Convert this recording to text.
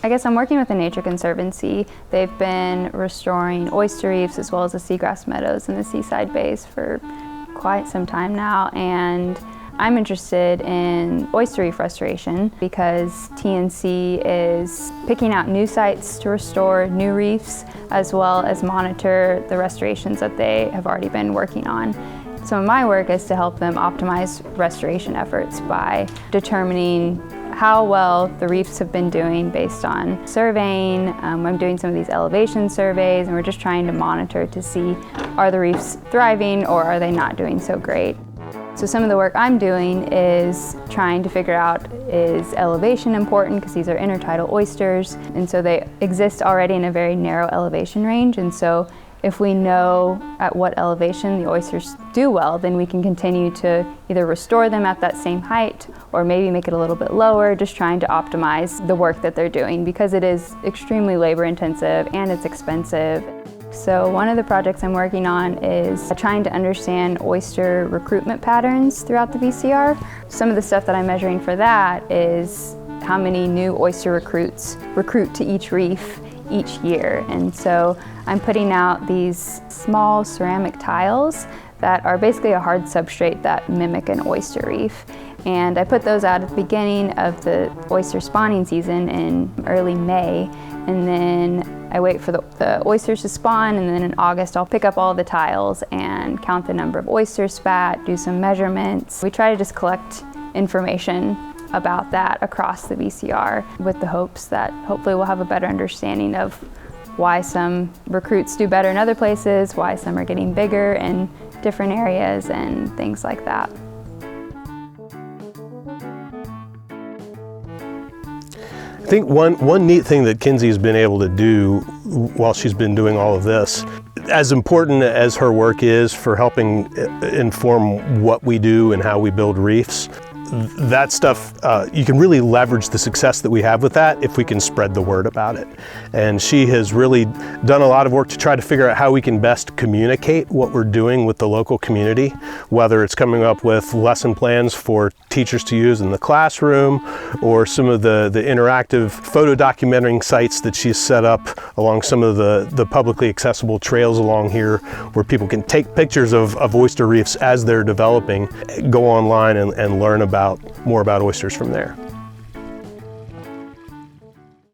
I guess I'm working with the Nature Conservancy. They've been restoring oyster reefs as well as the seagrass meadows in the seaside bays for quite some time now, and I'm interested in oyster reef restoration because TNC is picking out new sites to restore new reefs as well as monitor the restorations that they have already been working on. So my work is to help them optimize restoration efforts by determining how well the reefs have been doing based on surveying. I'm doing some of these elevation surveys, and we're just trying to monitor to see, are the reefs thriving or are they not doing so great? So some of the work I'm doing is trying to figure out, is elevation important, because these are intertidal oysters, and so they exist already in a very narrow elevation range, and so if we know at what elevation the oysters do well, then we can continue to either restore them at that same height or maybe make it a little bit lower, just trying to optimize the work that they're doing because it is extremely labor intensive and it's expensive. So one of the projects I'm working on is trying to understand oyster recruitment patterns throughout the VCR. Some of the stuff that I'm measuring for that is how many new oyster recruits recruit to each reef each year. And so I'm putting out these small ceramic tiles that are basically a hard substrate that mimic an oyster reef. And I put those out at the beginning of the oyster spawning season in early May, and then I wait for the oysters to spawn, and then in August I'll pick up all the tiles and count the number of oysters spat, do some measurements. We try to just collect information about that across the VCR with the hopes that hopefully we'll have a better understanding of why some recruits do better in other places, why some are getting bigger in different areas, and things like that. I think one neat thing that Kinsey's been able to do while she's been doing all of this, as important as her work is for helping inform what we do and how we build reefs, that stuff, you can really leverage the success that we have with that if we can spread the word about it. And she has really done a lot of work to try to figure out how we can best communicate what we're doing with the local community, whether it's coming up with lesson plans for teachers to use in the classroom, or some of the interactive photo documenting sites that she's set up along some of the publicly accessible trails along here where people can take pictures of oyster reefs as they're developing, go online and learn more about oysters from there.